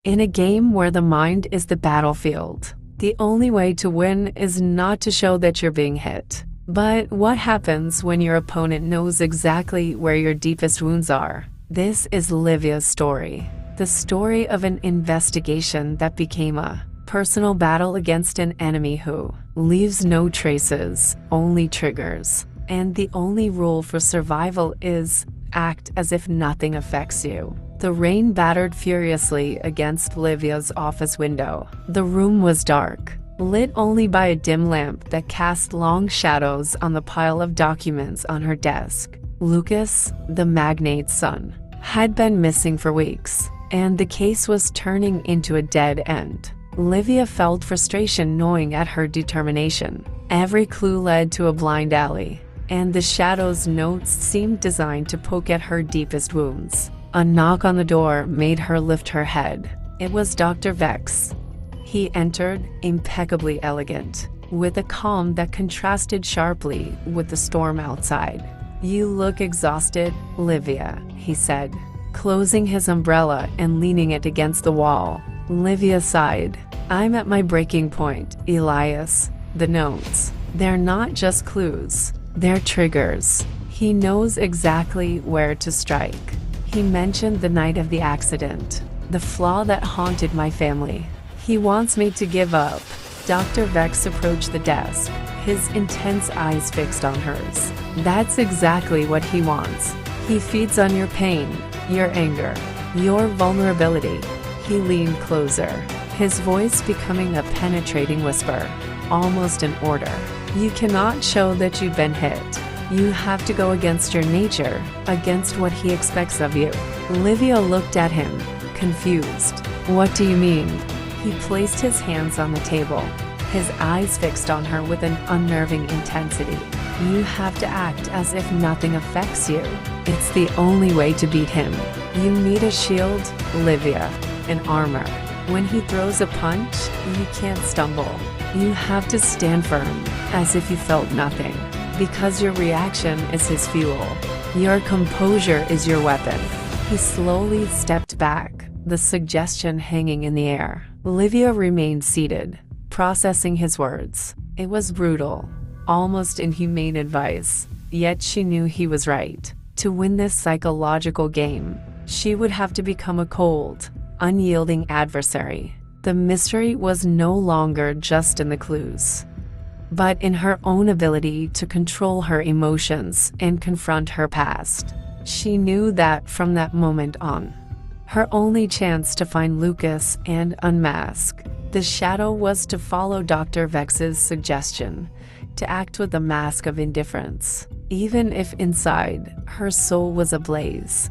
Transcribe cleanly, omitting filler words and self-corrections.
In a game where the mind is the battlefield, the only way to win is not to show that you're being hit. But what happens when your opponent knows exactly where your deepest wounds are? This is Lívia's story. The story of an investigation that became a personal battle against an enemy who leaves no traces, only triggers. And the only rule for survival is act as if nothing affects you. The rain battered furiously against Lívia's office window. The room was dark, lit only by a dim lamp that cast long shadows on the pile of documents on her desk. Lucas, the magnate's son, had been missing for weeks, and the case was turning into a dead end. Lívia felt frustration gnawing at her determination. Every clue led to a blind alley, and the shadow's notes seemed designed to poke at her deepest wounds. A knock on the door made her lift her head. It was Dr. Vex. He entered, impeccably elegant, with a calm that contrasted sharply with the storm outside. "You look exhausted, Lívia," he said, closing his umbrella and leaning it against the wall. Lívia sighed. "I'm at my breaking point, Elias. The notes, they're not just clues, they're triggers." He knows exactly where to strike. He mentioned the night of the accident, the flaw that haunted my family. He wants me to give up. Dr. Vex approached the desk, his intense eyes fixed on hers. "That's exactly what he wants. He feeds on your pain, your anger, your vulnerability." He leaned closer, his voice becoming a penetrating whisper, almost an order. "You cannot show that you've been hit. You have to go against your nature, against what he expects of you." Lívia looked at him, confused. "What do you mean?" He placed his hands on the table, his eyes fixed on her with an unnerving intensity. "You have to act as if nothing affects you. It's the only way to beat him. You need a shield, Lívia, an armor. When he throws a punch, you can't stumble. You have to stand firm, as if you felt nothing. Because your reaction is his fuel. Your composure is your weapon." He slowly stepped back, the suggestion hanging in the air. Lívia remained seated, processing his words. It was brutal, almost inhumane advice, yet she knew he was right. To win this psychological game, she would have to become a cold, unyielding adversary. The mystery was no longer just in the clues, but in her own ability to control her emotions and confront her past. She knew that from that moment on, her only chance to find Lucas and unmask the shadow was to follow Dr. Vex's suggestion, to act with a mask of indifference, even if inside her soul was ablaze.